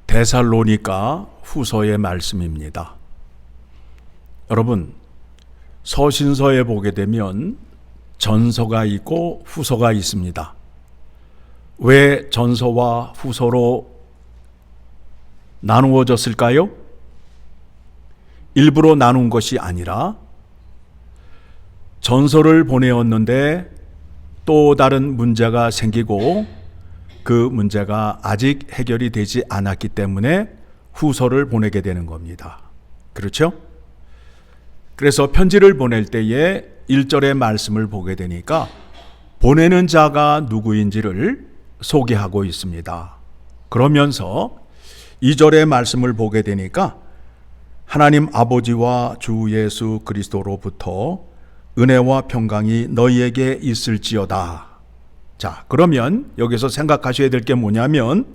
데살로니가 후서의 말씀입니다. 여러분, 서신서에 보게 되면 전서가 있고 후서가 있습니다. 왜 전서와 후서로 나누어졌을까요? 일부러 나눈 것이 아니라 전서를 보내었는데 또 다른 문제가 생기고 그 문제가 아직 해결이 되지 않았기 때문에 후서를 보내게 되는 겁니다. 그렇죠? 그래서 편지를 보낼 때에 1절의 말씀을 보게 되니까 보내는 자가 누구인지를 소개하고 있습니다. 그러면서 2절의 말씀을 보게 되니까 하나님 아버지와 주 예수 그리스도로부터 은혜와 평강이 너희에게 있을지어다. 자, 그러면 여기서 생각하셔야 될 게 뭐냐면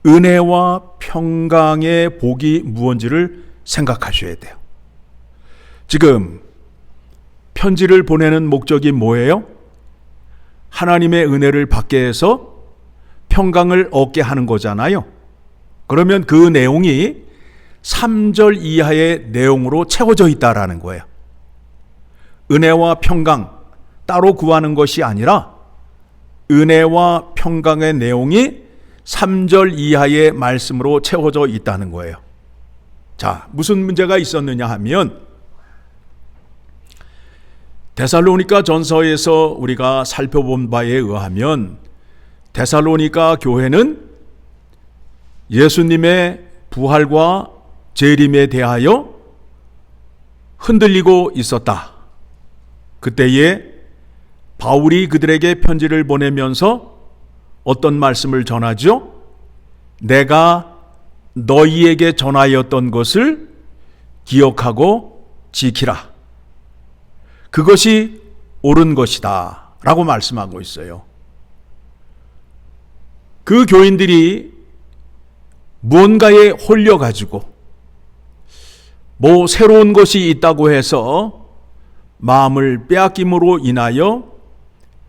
은혜와 평강의 복이 무엇인지를 생각하셔야 돼요. 지금 편지를 보내는 목적이 뭐예요? 하나님의 은혜를 받게 해서 평강을 얻게 하는 거잖아요. 그러면 그 내용이 3절 이하의 내용으로 채워져 있다라는 거예요. 은혜와 평강 따로 구하는 것이 아니라 은혜와 평강의 내용이 3절 이하의 말씀으로 채워져 있다는 거예요. 자, 무슨 문제가 있었느냐 하면 데살로니가 전서에서 우리가 살펴본 바에 의하면 데살로니가 교회는 예수님의 부활과 재림에 대하여 흔들리고 있었다. 그때에 바울이 그들에게 편지를 보내면서 어떤 말씀을 전하죠? 내가 너희에게 전하였던 것을 기억하고 지키라. 그것이 옳은 것이다 라고 말씀하고 있어요. 그 교인들이 무언가에 홀려가지고 새로운 것이 있다고 해서 마음을 빼앗김으로 인하여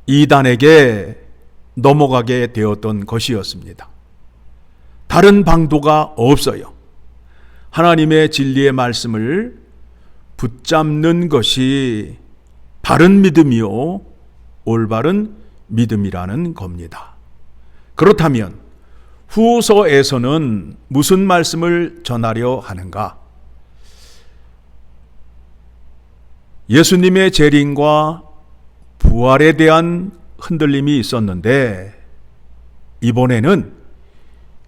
이단에게 넘어가게 되었던 것이었습니다. 다른 방도가 없어요. 하나님의 진리의 말씀을 붙잡는 것이 바른 믿음이요 올바른 믿음이라는 겁니다. 그렇다면 후서에서는 무슨 말씀을 전하려 하는가? 예수님의 재림과 부활에 대한 흔들림이 있었는데 이번에는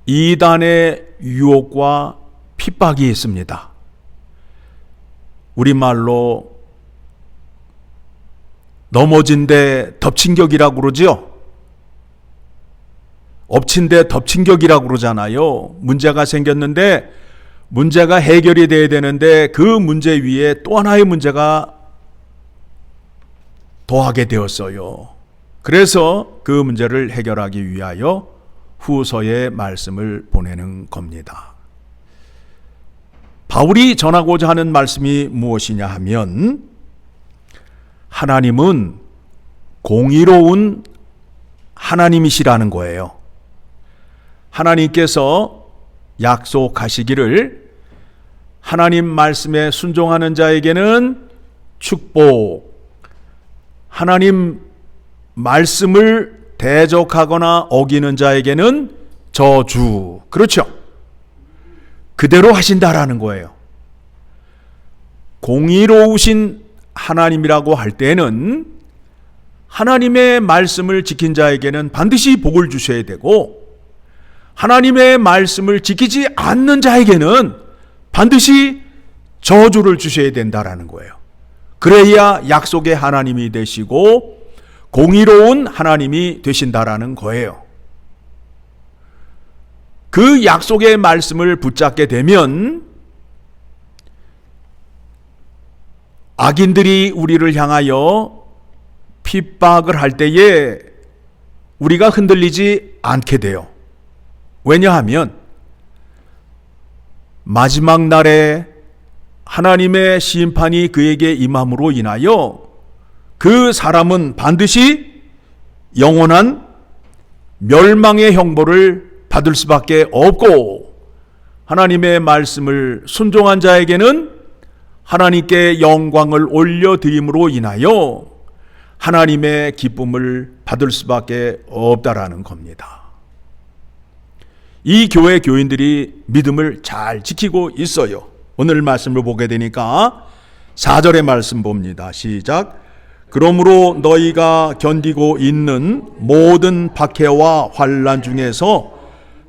이단의 유혹과 핍박이 있습니다. 우리말로 넘어진 데 덮친 격이라고 그러죠. 엎친 데 덮친 격이라고 그러잖아요. 문제가 생겼는데 문제가 해결이 돼야 되는데 그 문제 위에 또 하나의 문제가 더하게 되었어요. 그래서 그 문제를 해결하기 위하여 후서의 말씀을 보내는 겁니다. 바울이 전하고자 하는 말씀이 무엇이냐 하면 하나님은 공의로운 하나님이시라는 거예요. 하나님께서 약속하시기를 하나님 말씀에 순종하는 자에게는 축복, 하나님 말씀을 대적하거나 어기는 자에게는 저주. 그렇죠? 그대로 하신다라는 거예요. 공의로우신 하나님이라고 할 때는 하나님의 말씀을 지킨 자에게는 반드시 복을 주셔야 되고 하나님의 말씀을 지키지 않는 자에게는 반드시 저주를 주셔야 된다라는 거예요. 그래야 약속의 하나님이 되시고 공의로운 하나님이 되신다라는 거예요. 그 약속의 말씀을 붙잡게 되면 악인들이 우리를 향하여 핍박을 할 때에 우리가 흔들리지 않게 돼요. 왜냐하면 마지막 날에 하나님의 심판이 그에게 임함으로 인하여 그 사람은 반드시 영원한 멸망의 형벌을 받을 수밖에 없고 하나님의 말씀을 순종한 자에게는 하나님께 영광을 올려드림으로 인하여 하나님의 기쁨을 받을 수밖에 없다라는 겁니다. 이 교회 교인들이 믿음을 잘 지키고 있어요. 오늘 말씀을 보게 되니까 4절의 말씀 봅니다. 시작. 그러므로 너희가 견디고 있는 모든 박해와 환난 중에서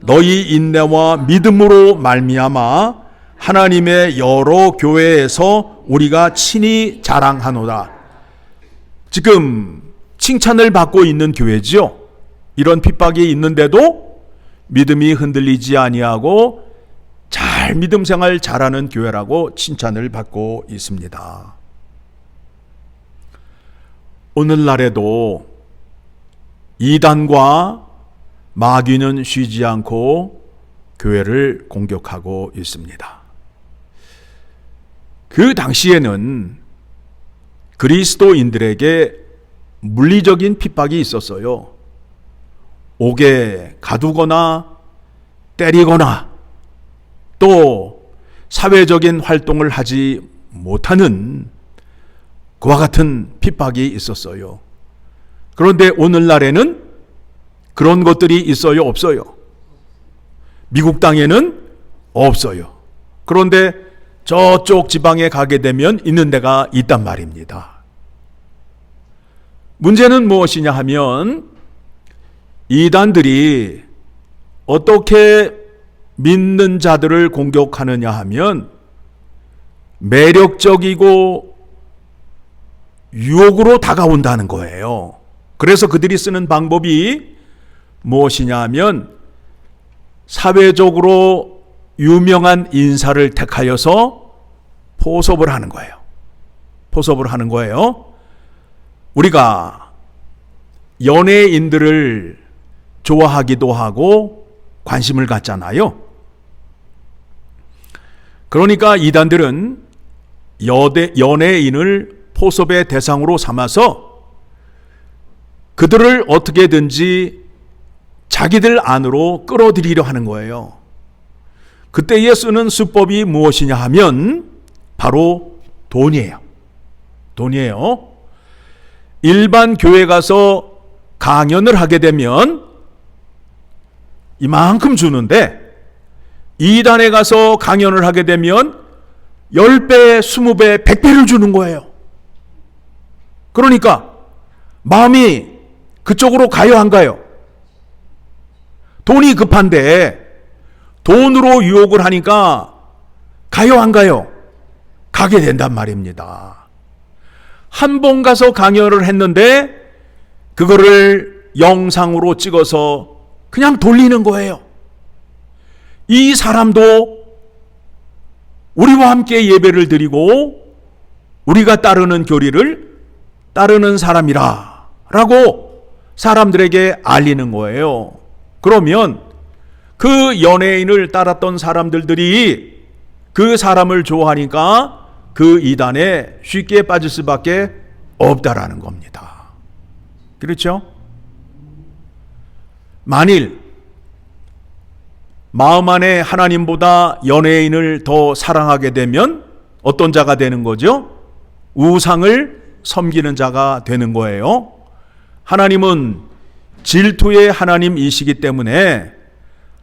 너희 인내와 믿음으로 말미암아 하나님의 여러 교회에서 우리가 친히 자랑하노라. 지금 칭찬을 받고 있는 교회지요. 이런 핍박이 있는데도 믿음이 흔들리지 아니하고 잘 믿음 생활 잘하는 교회라고 칭찬을 받고 있습니다. 오늘날에도 이단과 마귀는 쉬지 않고 교회를 공격하고 있습니다. 그 당시에는 그리스도인들에게 물리적인 핍박이 있었어요. 옥에 가두거나 때리거나 또 사회적인 활동을 하지 못하는 그와 같은 핍박이 있었어요. 그런데 오늘날에는 그런 것들이 있어요? 없어요? 미국 땅에는 없어요. 그런데 저쪽 지방에 가게 되면 있는 데가 있단 말입니다. 문제는 무엇이냐 하면 이단들이 어떻게 믿는 자들을 공격하느냐 하면 매력적이고 유혹으로 다가온다는 거예요. 그래서 그들이 쓰는 방법이 무엇이냐 하면 사회적으로 유명한 인사를 택하여서 포섭을 하는 거예요. 포섭을 하는 거예요. 우리가 연예인들을 좋아하기도 하고 관심을 갖잖아요. 그러니까 이단들은 연예인을 포섭의 대상으로 삼아서 그들을 어떻게든지 자기들 안으로 끌어들이려 하는 거예요. 그때에 쓰는 수법이 무엇이냐 하면 바로 돈이에요. 돈이에요. 일반 교회 가서 강연을 하게 되면 이만큼 주는데 이단에 가서 강연을 하게 되면 10배, 20배, 100배를 주는 거예요. 그러니까 마음이 그쪽으로 가요, 안 가요? 돈이 급한데 돈으로 유혹을 하니까 가요, 안 가요? 가게 된단 말입니다. 한 번 가서 강연을 했는데 그거를 영상으로 찍어서 그냥 돌리는 거예요. 이 사람도 우리와 함께 예배를 드리고 우리가 따르는 교리를 따르는 사람이라 라고 사람들에게 알리는 거예요. 그러면 그 연예인을 따랐던 사람들이 그 사람을 좋아하니까 그 이단에 쉽게 빠질 수밖에 없다라는 겁니다. 그렇죠? 만일 마음 안에 하나님보다 연예인을 더 사랑하게 되면 어떤 자가 되는 거죠? 우상을 섬기는 자가 되는 거예요. 하나님은 질투의 하나님이시기 때문에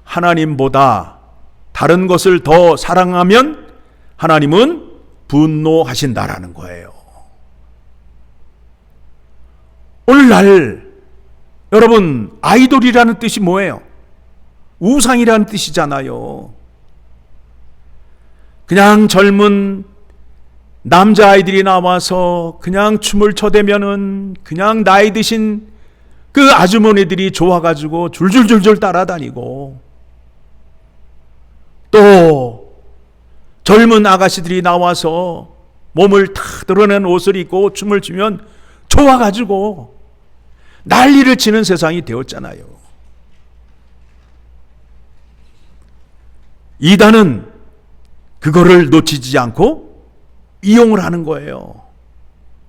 하나님보다 다른 것을 더 사랑하면 하나님은 분노하신다라는 거예요. 오늘날 여러분, 아이돌이라는 뜻이 뭐예요? 우상이라는 뜻이잖아요. 그냥 젊은 남자아이들이 나와서 그냥 춤을 춰대면은 그냥 나이 드신 그 아주머니들이 좋아가지고 줄줄줄줄 따라다니고, 또 젊은 아가씨들이 나와서 몸을 탁 드러낸 옷을 입고 춤을 추면 좋아가지고 난리를 치는 세상이 되었잖아요. 이단은 그거를 놓치지 않고 이용을 하는 거예요.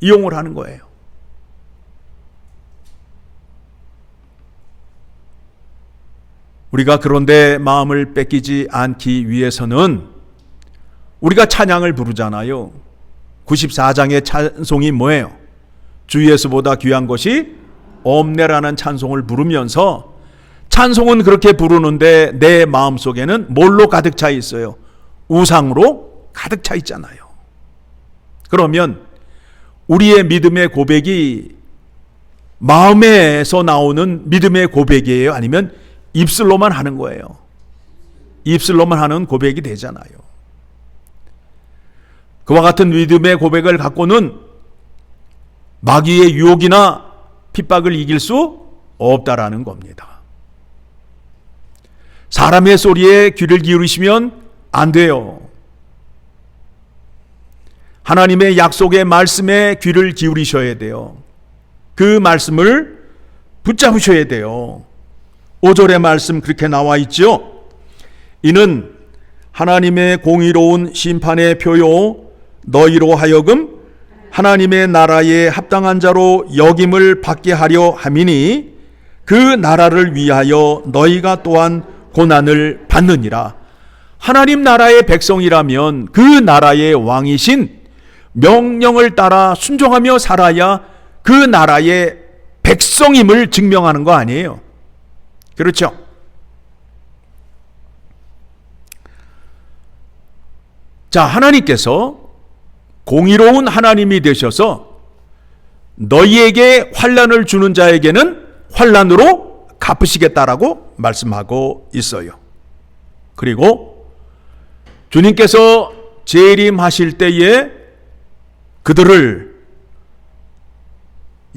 이용을 하는 거예요. 우리가 그런데 마음을 뺏기지 않기 위해서는 우리가 찬양을 부르잖아요. 94장의 찬송이 뭐예요? 주 예수보다 귀한 것이 없네라는 찬송을 부르면서, 찬송은 그렇게 부르는데 내 마음속에는 뭘로 가득 차 있어요? 우상으로 가득 차 있잖아요. 그러면 우리의 믿음의 고백이 마음에서 나오는 믿음의 고백이에요? 아니면 입술로만 하는 거예요? 입술로만 하는 고백이 되잖아요. 그와 같은 믿음의 고백을 갖고는 마귀의 유혹이나 핍박을 이길 수 없다라는 겁니다. 사람의 소리에 귀를 기울이시면 안 돼요. 하나님의 약속의 말씀에 귀를 기울이셔야 돼요. 그 말씀을 붙잡으셔야 돼요. 5절의 말씀 그렇게 나와 있죠. 이는 하나님의 공의로운 심판의 표요 너희로 하여금 하나님의 나라에 합당한 자로 여김을 받게 하려 함이니 그 나라를 위하여 너희가 또한 고난을 받느니라. 하나님 나라의 백성이라면 그 나라의 왕이신 명령을 따라 순종하며 살아야 그 나라의 백성임을 증명하는 거 아니에요. 그렇죠? 자, 하나님께서 공의로운 하나님이 되셔서 너희에게 환난을 주는 자에게는 환난으로 갚으시겠다라고 말씀하고 있어요. 그리고 주님께서 재림하실 때에 그들을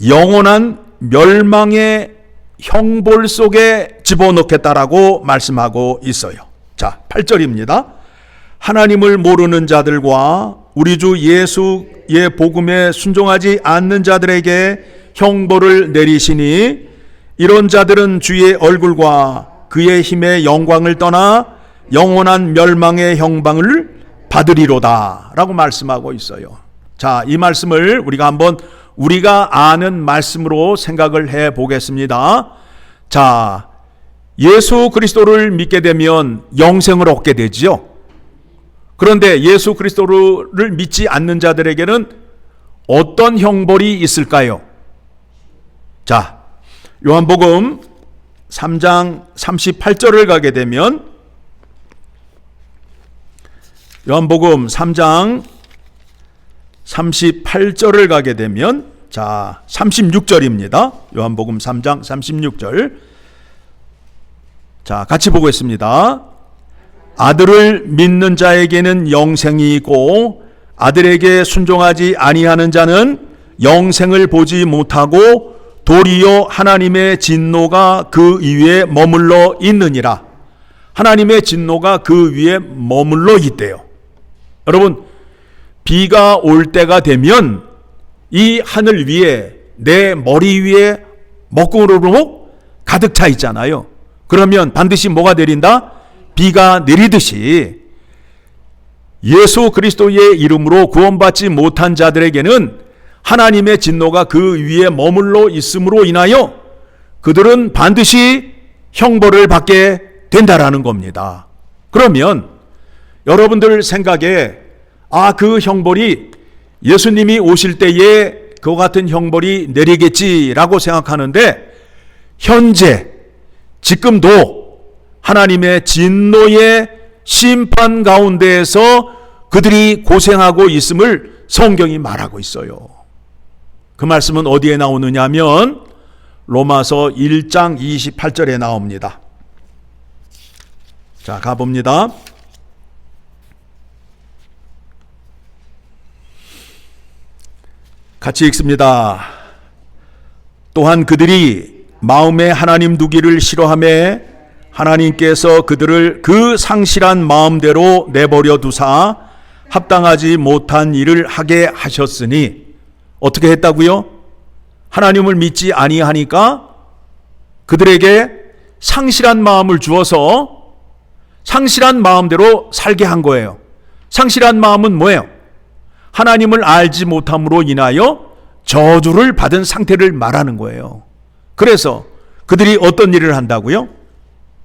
영원한 멸망의 형벌 속에 집어넣겠다라고 말씀하고 있어요. 자, 8절입니다. 하나님을 모르는 자들과 우리 주 예수의 복음에 순종하지 않는 자들에게 형벌을 내리시니 이런 자들은 주의 얼굴과 그의 힘의 영광을 떠나 영원한 멸망의 형벌을 받으리로다 라고 말씀하고 있어요. 자, 이 말씀을 우리가 아는 말씀으로 생각을 해 보겠습니다. 자, 예수 그리스도를 믿게 되면 영생을 얻게 되지요. 그런데 예수 그리스도를 믿지 않는 자들에게는 어떤 형벌이 있을까요? 자, 요한복음 3장 38절을 가게 되면, 요한복음 3장 38절을 가게 되면, 자, 36절입니다. 요한복음 3장 36절. 자, 같이 보겠습니다. 아들을 믿는 자에게는 영생이 있고 아들에게 순종하지 아니하는 자는 영생을 보지 못하고 도리어 하나님의 진노가 그 위에 머물러 있느니라. 하나님의 진노가 그 위에 머물러 있대요. 여러분, 비가 올 때가 되면 이 하늘 위에, 내 머리 위에 먹구름으로 가득 차 있잖아요. 그러면 반드시 뭐가 내린다? 비가 내리듯이 예수 그리스도의 이름으로 구원받지 못한 자들에게는 하나님의 진노가 그 위에 머물러 있음으로 인하여 그들은 반드시 형벌을 받게 된다라는 겁니다. 그러면 여러분들 생각에 그 형벌이 예수님이 오실 때에 그와 같은 형벌이 내리겠지라고 생각하는데, 현재 지금도 하나님의 진노의 심판 가운데에서 그들이 고생하고 있음을 성경이 말하고 있어요. 그 말씀은 어디에 나오느냐 하면 로마서 1장 28절에 나옵니다. 자, 가봅니다. 같이 읽습니다. 또한 그들이 마음에 하나님 두기를 싫어하며 하나님께서 그들을 그 상실한 마음대로 내버려 두사 합당하지 못한 일을 하게 하셨으니, 어떻게 했다고요? 하나님을 믿지 아니하니까 그들에게 상실한 마음을 주어서 상실한 마음대로 살게 한 거예요. 상실한 마음은 뭐예요? 하나님을 알지 못함으로 인하여 저주를 받은 상태를 말하는 거예요. 그래서 그들이 어떤 일을 한다고요?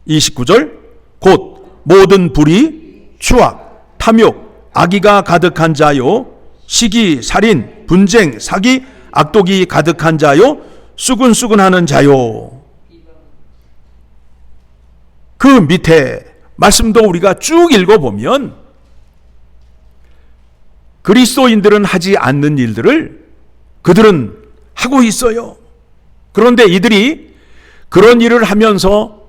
29절 곧 모든 불의, 추악, 탐욕, 악의가 가득한 자요, 시기, 살인, 분쟁, 사기, 악독이 가득한 자요, 수근수근하는 자요. 그 밑에 말씀도 우리가 쭉 읽어보면 그리스도인들은 하지 않는 일들을 그들은 하고 있어요. 그런데 이들이 그런 일을 하면서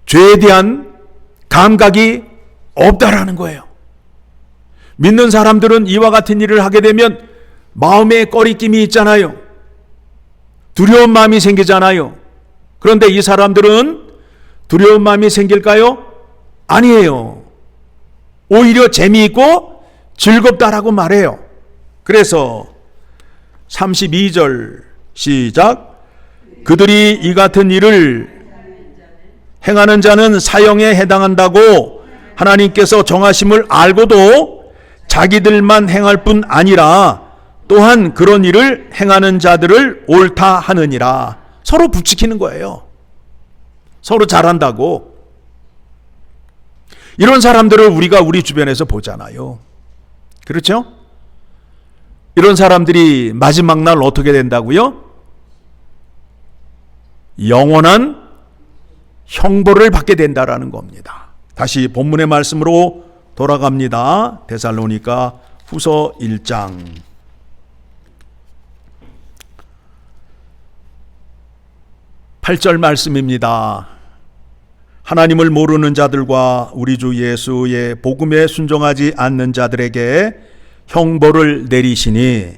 죄에 대한 감각이 없다라는 거예요. 믿는 사람들은 이와 같은 일을 하게 되면 마음에 꺼리낌이 있잖아요. 두려운 마음이 생기잖아요. 그런데 이 사람들은 두려운 마음이 생길까요? 아니에요. 오히려 재미있고 즐겁다라고 말해요. 그래서 32절 시작. 그들이 이 같은 일을 행하는 자는 사형에 해당한다고 하나님께서 정하심을 알고도 자기들만 행할 뿐 아니라 또한 그런 일을 행하는 자들을 옳다 하느니라. 서로 부추기는 거예요. 서로 잘한다고. 이런 사람들을 우리가 우리 주변에서 보잖아요. 그렇죠? 이런 사람들이 마지막 날 어떻게 된다고요? 영원한 형벌을 받게 된다라는 겁니다. 다시 본문의 말씀으로 돌아갑니다. 데살로니가 후서 1장 8절 말씀입니다. 하나님을 모르는 자들과 우리 주 예수의 복음에 순종하지 않는 자들에게 형벌을 내리시니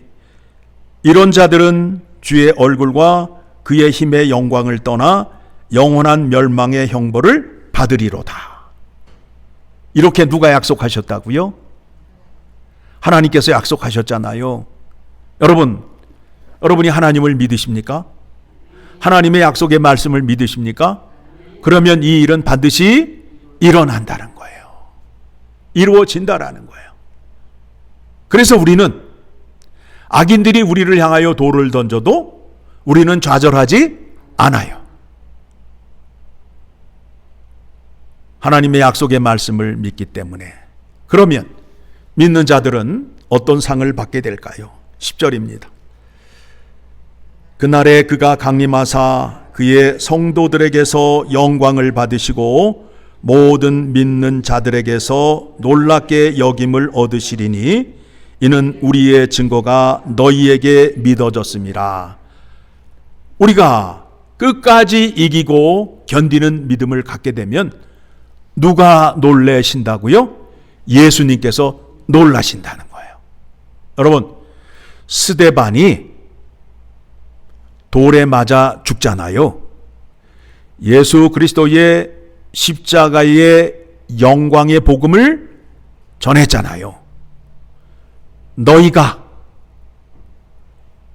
이런 자들은 주의 얼굴과 그의 힘의 영광을 떠나 영원한 멸망의 형벌을 받으리로다. 이렇게 누가 약속하셨다고요? 하나님께서 약속하셨잖아요. 여러분이 하나님을 믿으십니까? 하나님의 약속의 말씀을 믿으십니까? 그러면 이 일은 반드시 일어난다는 거예요. 이루어진다라는 거예요. 그래서 우리는 악인들이 우리를 향하여 돌을 던져도 우리는 좌절하지 않아요. 하나님의 약속의 말씀을 믿기 때문에. 그러면 믿는 자들은 어떤 상을 받게 될까요? 10절입니다. 그날에 그가 강림하사 그의 성도들에게서 영광을 받으시고 모든 믿는 자들에게서 놀랍게 여김을 얻으시리니 이는 우리의 증거가 너희에게 믿어졌음이라. 우리가 끝까지 이기고 견디는 믿음을 갖게 되면 누가 놀라신다고요? 예수님께서 놀라신다는 거예요. 여러분, 스데반이 돌에 맞아 죽잖아요. 예수 그리스도의 십자가의 영광의 복음을 전했잖아요. 너희가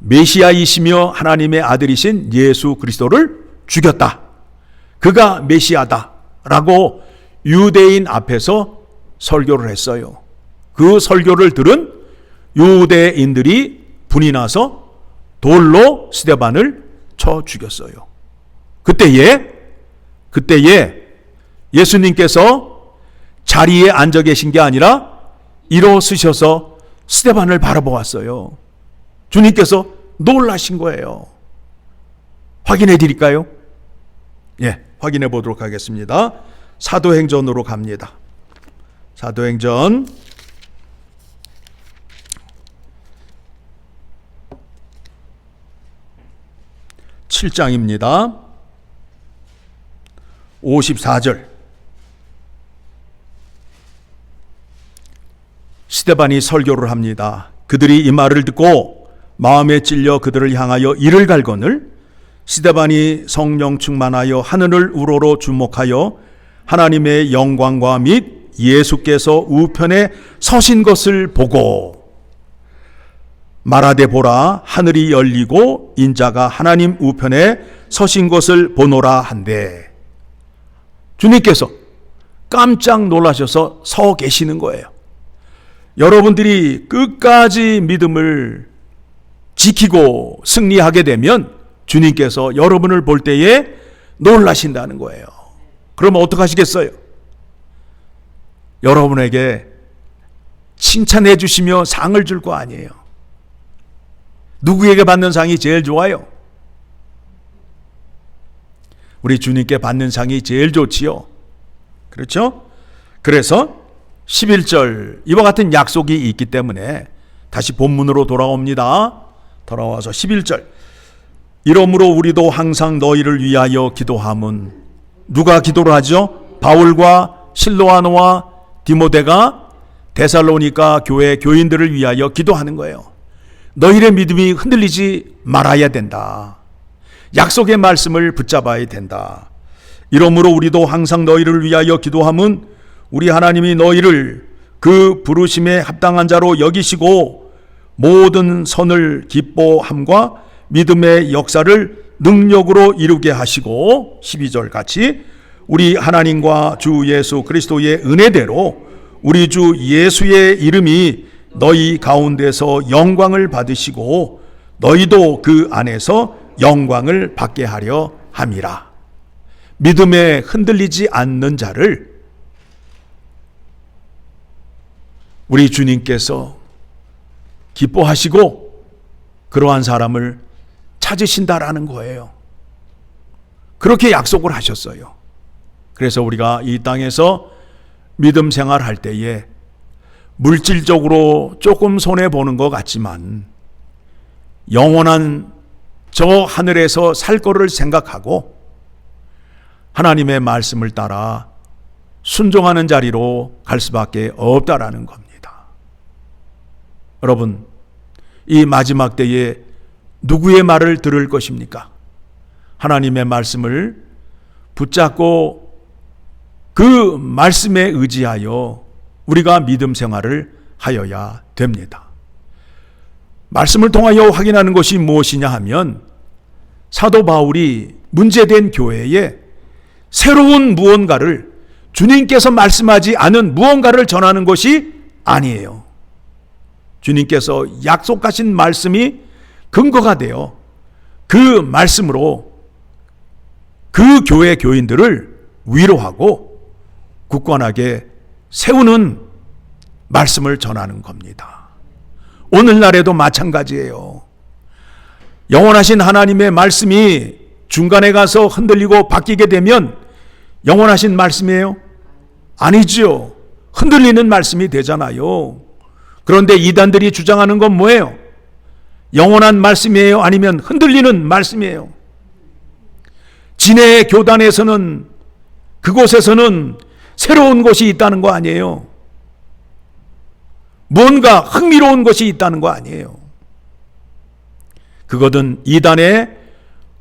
메시아이시며 하나님의 아들이신 예수 그리스도를 죽였다. 그가 메시아다. 라고 유대인 앞에서 설교를 했어요. 그 설교를 들은 유대인들이 분이 나서 돌로 스데반을 쳐 죽였어요. 그때에 예수님께서 자리에 앉아 계신 게 아니라 일어서셔서 스데반을 바라보았어요. 주님께서 놀라신 거예요. 확인해 드릴까요? 예, 확인해 보도록 하겠습니다. 사도행전으로 갑니다. 사도행전 7장입니다. 54절. 스데반이 설교를 합니다. 그들이 이 말을 듣고 마음에 찔려 그들을 향하여 이를 갈거늘 스데반이 성령 충만하여 하늘을 우러러 주목하여 하나님의 영광과 및 예수께서 우편에 서신 것을 보고 말하되 보라 하늘이 열리고 인자가 하나님 우편에 서신 것을 보노라 한데 주님께서 깜짝 놀라셔서 서 계시는 거예요. 여러분들이 끝까지 믿음을 지키고 승리하게 되면 주님께서 여러분을 볼 때에 놀라신다는 거예요. 그러면 어떡하시겠어요? 여러분에게 칭찬해 주시며 상을 줄 거 아니에요. 누구에게 받는 상이 제일 좋아요? 우리 주님께 받는 상이 제일 좋지요. 그렇죠? 그래서 11절 이와 같은 약속이 있기 때문에 다시 본문으로 돌아옵니다. 돌아와서 11절 이러므로 우리도 항상 너희를 위하여 기도함은 누가 기도를 하죠? 바울과 실로아노와 디모데가 데살로니가 교회 교인들을 위하여 기도하는 거예요. 너희의 믿음이 흔들리지 말아야 된다. 약속의 말씀을 붙잡아야 된다. 이러므로 우리도 항상 너희를 위하여 기도함은 우리 하나님이 너희를 그 부르심에 합당한 자로 여기시고 모든 선을 기뻐함과 믿음의 역사를 능력으로 이루게 하시고 12절 같이 우리 하나님과 주 예수 그리스도의 은혜대로 우리 주 예수의 이름이 너희 가운데서 영광을 받으시고 너희도 그 안에서 영광을 받게 하려 함이라. 믿음에 흔들리지 않는 자를 우리 주님께서 기뻐하시고 그러한 사람을 찾으신다라는 거예요. 그렇게 약속을 하셨어요. 그래서 우리가 이 땅에서 믿음 생활할 때에 물질적으로 조금 손해보는 것 같지만 영원한 저 하늘에서 살 거를 생각하고 하나님의 말씀을 따라 순종하는 자리로 갈 수밖에 없다라는 겁니다. 여러분, 이 마지막 때에 누구의 말을 들을 것입니까? 하나님의 말씀을 붙잡고 그 말씀에 의지하여 우리가 믿음 생활을 하여야 됩니다. 말씀을 통하여 확인하는 것이 무엇이냐 하면 사도 바울이 문제된 교회에 새로운 무언가를 주님께서 말씀하지 않은 무언가를 전하는 것이 아니에요. 주님께서 약속하신 말씀이 근거가 되어 그 말씀으로 그 교회 교인들을 위로하고 굳건하게 세우는 말씀을 전하는 겁니다. 오늘날에도 마찬가지예요. 영원하신 하나님의 말씀이 중간에 가서 흔들리고 바뀌게 되면 영원하신 말씀이에요? 아니죠. 흔들리는 말씀이 되잖아요. 그런데 이단들이 주장하는 건 뭐예요? 영원한 말씀이에요? 아니면 흔들리는 말씀이에요? 진해 교단에서는 그곳에서는 새로운 것이 있다는 거 아니에요? 뭔가 흥미로운 것이 있다는 거 아니에요? 그것은 이단의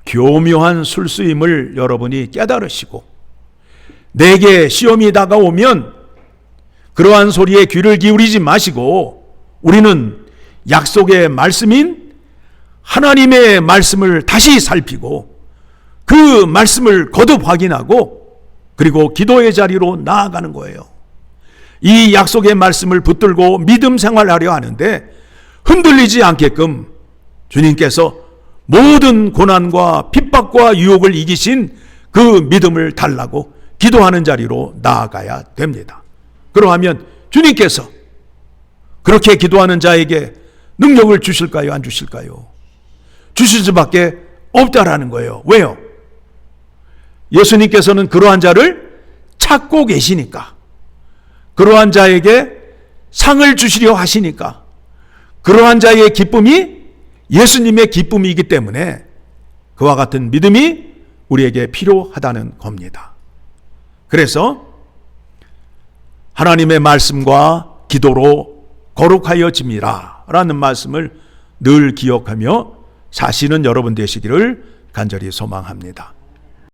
교묘한 술수임을 여러분이 깨달으시고 내게 시험이 다가오면 그러한 소리에 귀를 기울이지 마시고 우리는 약속의 말씀인 하나님의 말씀을 다시 살피고 그 말씀을 거듭 확인하고 그리고 기도의 자리로 나아가는 거예요. 이 약속의 말씀을 붙들고 믿음 생활하려 하는데 흔들리지 않게끔 주님께서 모든 고난과 핍박과 유혹을 이기신 그 믿음을 달라고 기도하는 자리로 나아가야 됩니다. 그러하면 주님께서 그렇게 기도하는 자에게 능력을 주실까요? 안 주실까요? 주실 수밖에 없다라는 거예요. 왜요? 예수님께서는 그러한 자를 찾고 계시니까, 그러한 자에게 상을 주시려 하시니까, 그러한 자의 기쁨이 예수님의 기쁨이기 때문에 그와 같은 믿음이 우리에게 필요하다는 겁니다. 그래서 하나님의 말씀과 기도로 거룩하여짐이라 라는 말씀을 늘 기억하며 사시는 여러분 되시기를 간절히 소망합니다.